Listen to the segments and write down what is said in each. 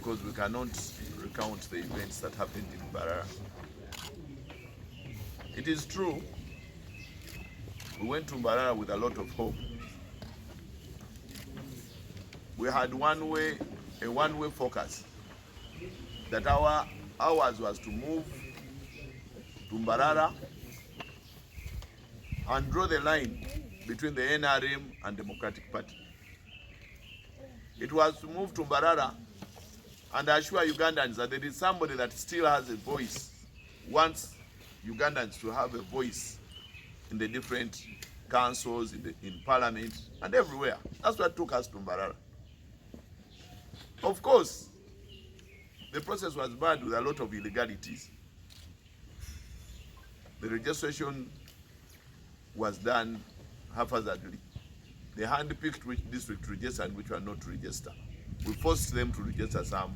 because we cannot recount the events that happened in Mbarara. It is true, we went to Mbarara with a lot of hope. We had a one-way focus, that ours was to move to Mbarara and draw the line between the NRM and Democratic Party. It was to move to Mbarara and assure Ugandans that there is somebody that still has a voice, wants Ugandans to have a voice in the different councils, in parliament, and everywhere. That's what took us to Mbarara. Of course, the process was bad with a lot of illegalities. The registration was done haphazardly. They handpicked which district to register and which one not to register. We forced them to register some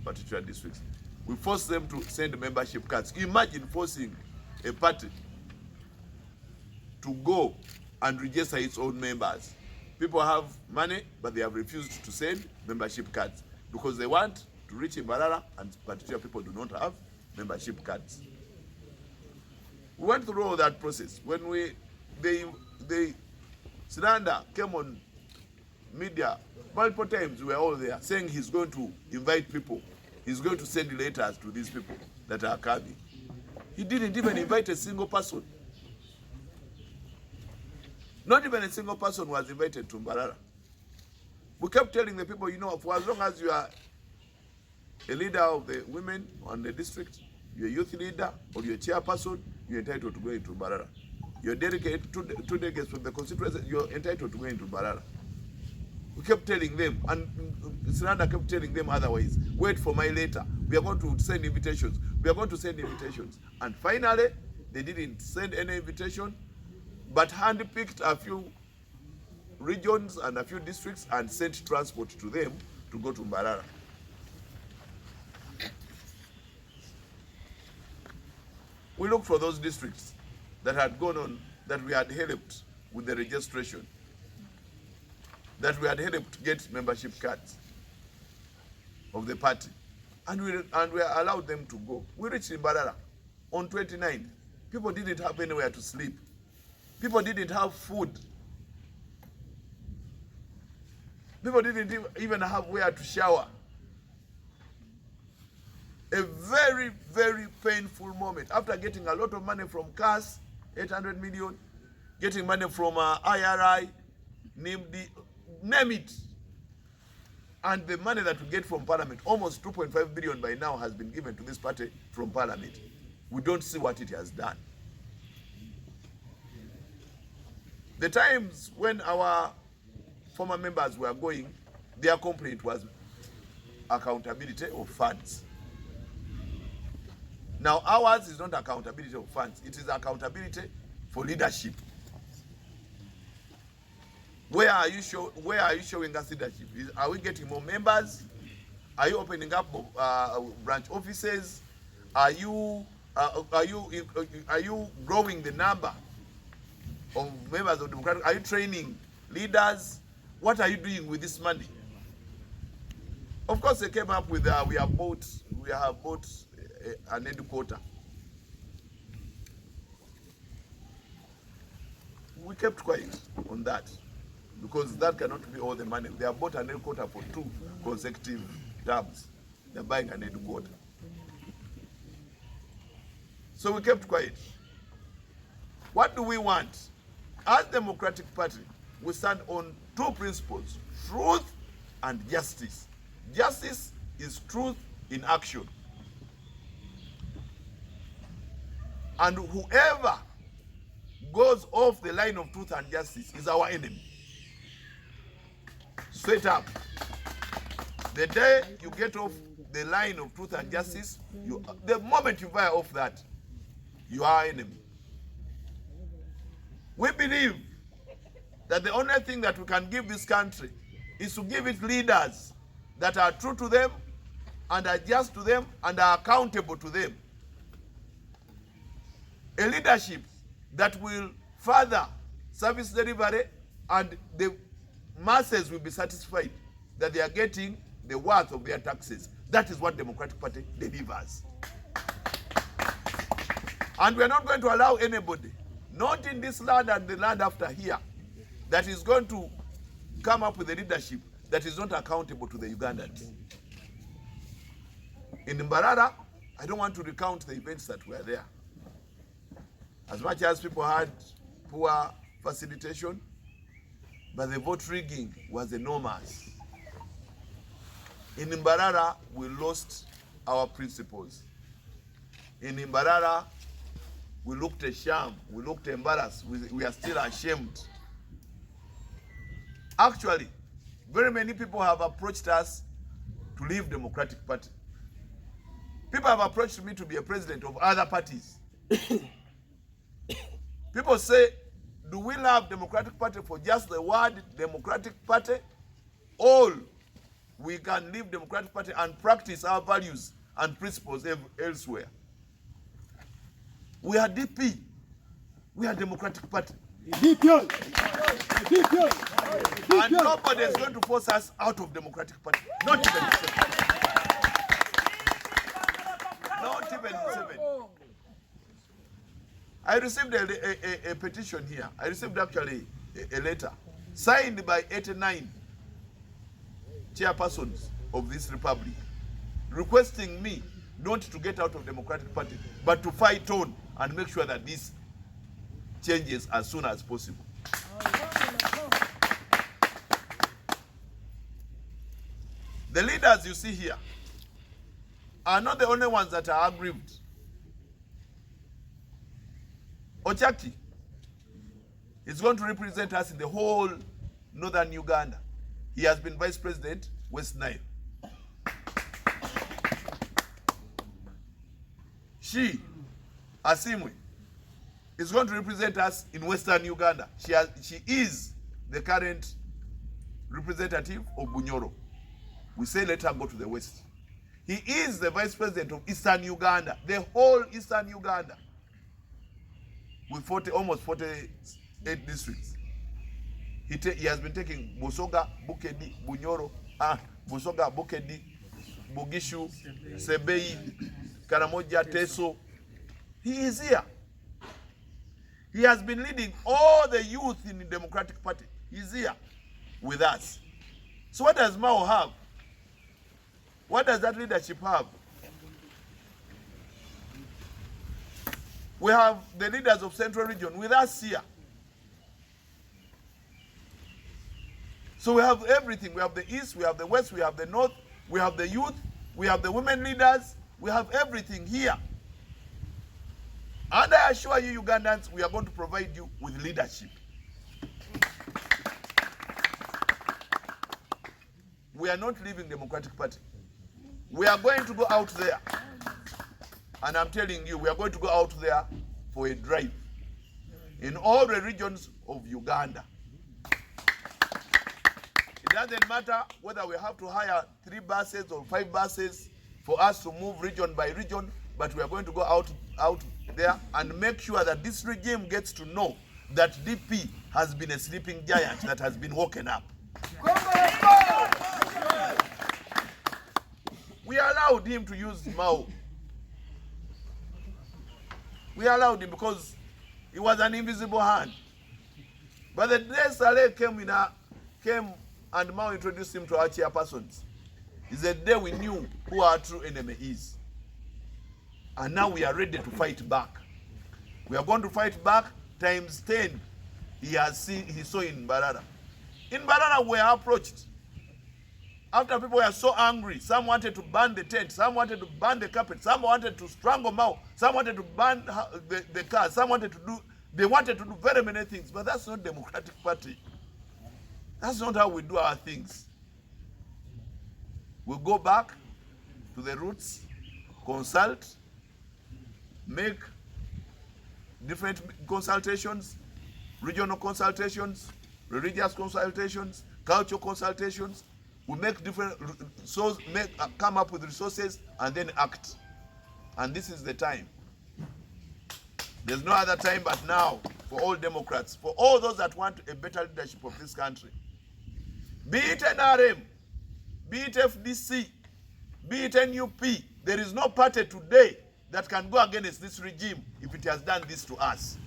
particular districts. We forced them to send membership cards. Imagine forcing a party to go and register its own members. People have money, but they have refused to send membership cards because they want to reach Mbarara, and particular people do not have membership cards. We went through all that process. When Sinanda came on media multiple times, we were all there saying he's going to invite people. He's going to send letters to these people that are coming. He didn't even invite a single person. Not even a single person was invited to Mbarara. We kept telling the people, you know, for as long as you are a leader of the women on the district, you're a youth leader or you're a chairperson, you're entitled to go into Mbarara. You're dedicated to 2 delegates from the constituency, you're entitled to go into Mbarara. We kept telling them, and Sinanda kept telling them otherwise, wait for my letter. We are going to send invitations. We are going to send invitations. And finally, they didn't send any invitation, but handpicked a few regions and a few districts and sent transport to them to go to Mbarara. We looked for those districts that had gone on, that we had helped with the registration, that we had helped get membership cards of the party, and we allowed them to go. We reached Mbarara on 29th. People didn't have anywhere to sleep. People didn't have food. People didn't even have where to shower. A very, very painful moment. After getting a lot of money from CAS, 800 million, getting money from IRI, NIMD, name it. And the money that we get from Parliament, almost 2.5 billion by now, has been given to this party from Parliament. We don't see what it has done. The times when our former members were going, their complaint was accountability of funds. Now ours is not accountability of funds, it is accountability for leadership. Where are you showing us leadership? Are we getting more members? Are you opening up branch offices? Are you growing the number of members of Democratic? Are you training leaders? What are you doing with this money? Of course, they came up with we have bought an headquarter. We kept quiet on that because that cannot be all the money. They have bought an headquarter for 2 consecutive terms. They're buying an headquarter. So we kept quiet. What do we want? As Democratic Party, we stand on 2 principles: truth and justice. Justice is truth in action. And whoever goes off the line of truth and justice is our enemy. Straight up. The day you get off the line of truth and justice, the moment you veer off that, you are our enemy. We believe that the only thing that we can give this country is to give it leaders that are true to them and are just to them and are accountable to them. A leadership that will further service delivery, and the masses will be satisfied that they are getting the worth of their taxes. That is what Democratic Party delivers. And we are not going to allow anybody, not in this land and the land after here, that is going to come up with a leadership that is not accountable to the Ugandans. In Mbarara, I don't want to recount the events that were there. As much as people had poor facilitation, but the vote rigging was enormous. In Mbarara, we lost our principles. In Mbarara, we looked ashamed, we looked embarrassed, we are still ashamed. Actually, very many people have approached us to leave Democratic Party. People have approached me to be a president of other parties. People say, do we love Democratic Party for just the word Democratic Party? Or we can leave Democratic Party and practice our values and principles elsewhere. We are DP. We are Democratic Party. And nobody is going to force us out of Democratic Party. Not even Not even seven. I received a petition here. I received actually a letter signed by 89 chairpersons of this republic, requesting me not to get out of Democratic Party, but to fight on and make sure that this changes as soon as possible. The leaders you see here are not the only ones that are aggrieved. Ochaki is going to represent us in the whole northern Uganda. He has been vice president, West Nile. She, Asimwe, is going to represent us in western Uganda. She is the current representative of Bunyoro. We say let her go to the west. He is the vice president of eastern Uganda, the whole eastern Uganda, with almost 48 districts. He has been taking Busoga, Bukedi, Bunyoro, Busoga, Bukedi, Bugishu, Sebei, Karamoja, Teso. He is here. He has been leading all the youth in the Democratic Party. He's here with us. So what does Mao have? What does that leadership have? We have the leaders of Central Region with us here. So we have everything. We have the East, we have the West, we have the North, we have the youth, we have the women leaders, we have everything here. And I assure you, Ugandans, we are going to provide you with leadership. We are not leaving Democratic Party. We are going to go out there. And I'm telling you, we are going to go out there for a drive in all the regions of Uganda. It doesn't matter whether we have to hire 3 buses or 5 buses for us to move region by region, but we are going to go out there and make sure that this regime gets to know that DP has been a sleeping giant that has been woken up. We allowed him to use Mao. We allowed him because he was an invisible hand. But the day Saleh came and Mao introduced him to our chairpersons, is the day we knew who our true enemy is. And now we are ready to fight back. We are going to fight back times 10 he saw in Mbarara. In Mbarara we were approached. After people were so angry, some wanted to burn the tent, some wanted to burn the carpet, some wanted to strangle Mao, some wanted to burn the car, they wanted to do very many things, but that's not Democratic Party. That's not how we do our things. We go back to the roots, consult, make different consultations, regional consultations, religious consultations, cultural consultations. We make come up with resources and then act. And this is the time. There's no other time but now for all Democrats, for all those that want a better leadership of this country. Be it NRM, be it FDC, be it NUP, there is no party today that can go against this regime if it has done this to us.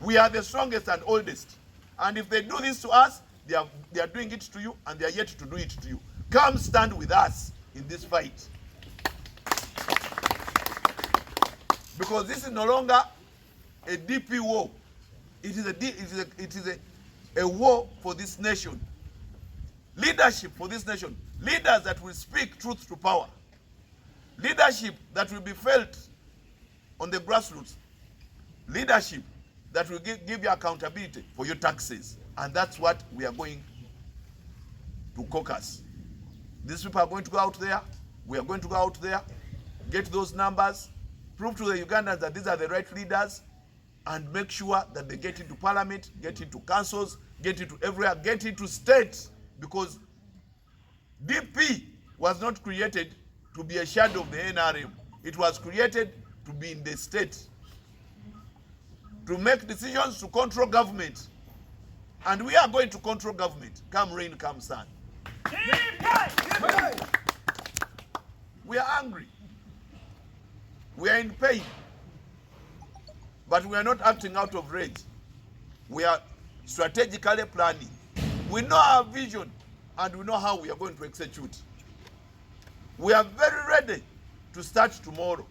We are the strongest and oldest. And if they do this to us, they are doing it to you, and they are yet to do it to you. Come stand with us in this fight. Because this is no longer a DP war. It is a war for this nation. Leadership for this nation. Leaders that will speak truth to power. Leadership that will be felt on the grassroots. Leadership that will give you accountability for your taxes. And that's what we are going to caucus. These people are going to go out there. We are going to go out there, get those numbers, prove to the Ugandans that these are the right leaders, and make sure that they get into parliament, get into councils, get into everywhere, get into states, because DP was not created to be a shadow of the NRM. It was created to be in the state, to make decisions, to control government. And we are going to control government, come rain, come sun. We are angry. We are in pain. But we are not acting out of rage. We are strategically planning. We know our vision, and we know how we are going to execute. We are very ready to start tomorrow.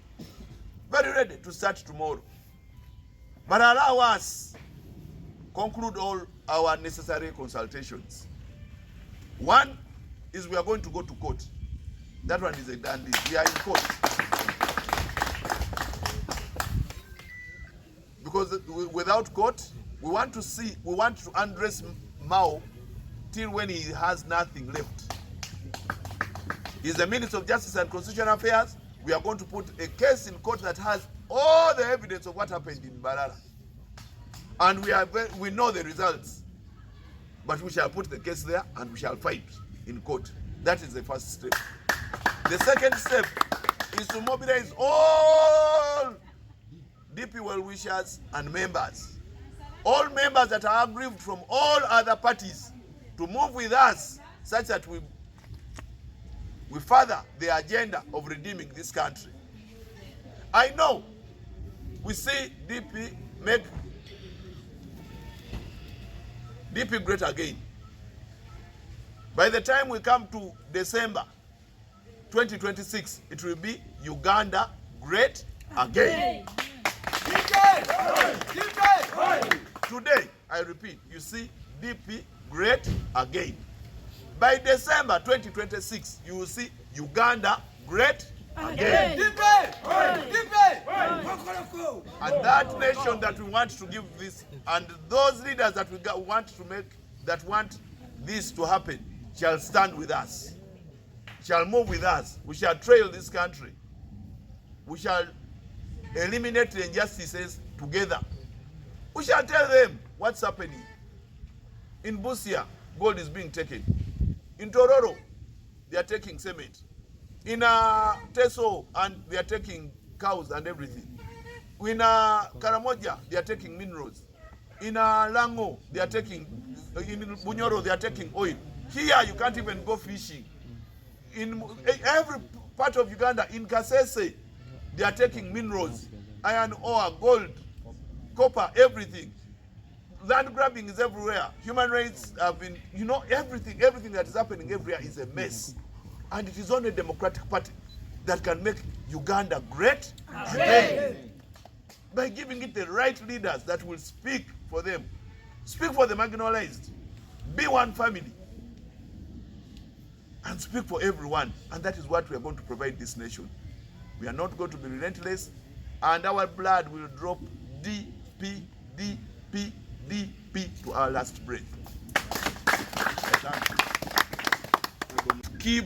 Very ready to start tomorrow. But allow us conclude all our necessary consultations. One is we are going to go to court. That one is a done deal. We are in court. Because without court, we want to undress Mao till when he has nothing left. He's the Minister of Justice and Constitutional Affairs. We are going to put a case in court that has all the evidence of what happened in Mbarara. And we know the results. But we shall put the case there and we shall fight in court. That is the first step. The second step is to mobilize all DP well-wishers and members. All members that are aggrieved from all other parties to move with us such that we further the agenda of redeeming this country. I know we see DP make DP great again. By the time we come to December 2026, it will be Uganda great again. Today, I repeat, you see DP great again. By December 2026, you will see Uganda great again. And that nation that we want to give this, and those leaders that we want this to happen, shall stand with us, shall move with us. We shall trail this country. We shall eliminate the injustices together. We shall tell them what's happening. In Busia, gold is being taken. In Tororo, they are taking cement. In Teso, and they are taking cows and everything. In Karamoja, they are taking minerals. In Lango, they are taking, in Bunyoro, they are taking oil. Here, you can't even go fishing. In every part of Uganda, in Kasese, they are taking minerals, iron ore, gold, copper, everything. Land grabbing is everywhere. Human rights have been, everything that is happening everywhere is a mess. And it is only a democratic party that can make Uganda great again. By giving it the right leaders that will speak for them. Speak for the marginalized. Be one family. And speak for everyone. And that is what we are going to provide this nation. We are not going to be relentless. And our blood will drop DP, DP, DP to our last breath. Keep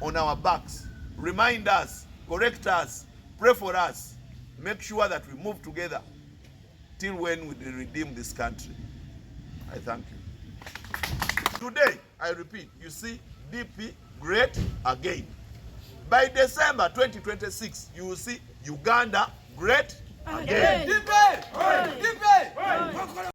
on our backs. Remind us, correct us, pray for us. Make sure that we move together till when we redeem this country. I thank you. Today, I repeat, you see DP great again. By December 2026, you will see Uganda great again.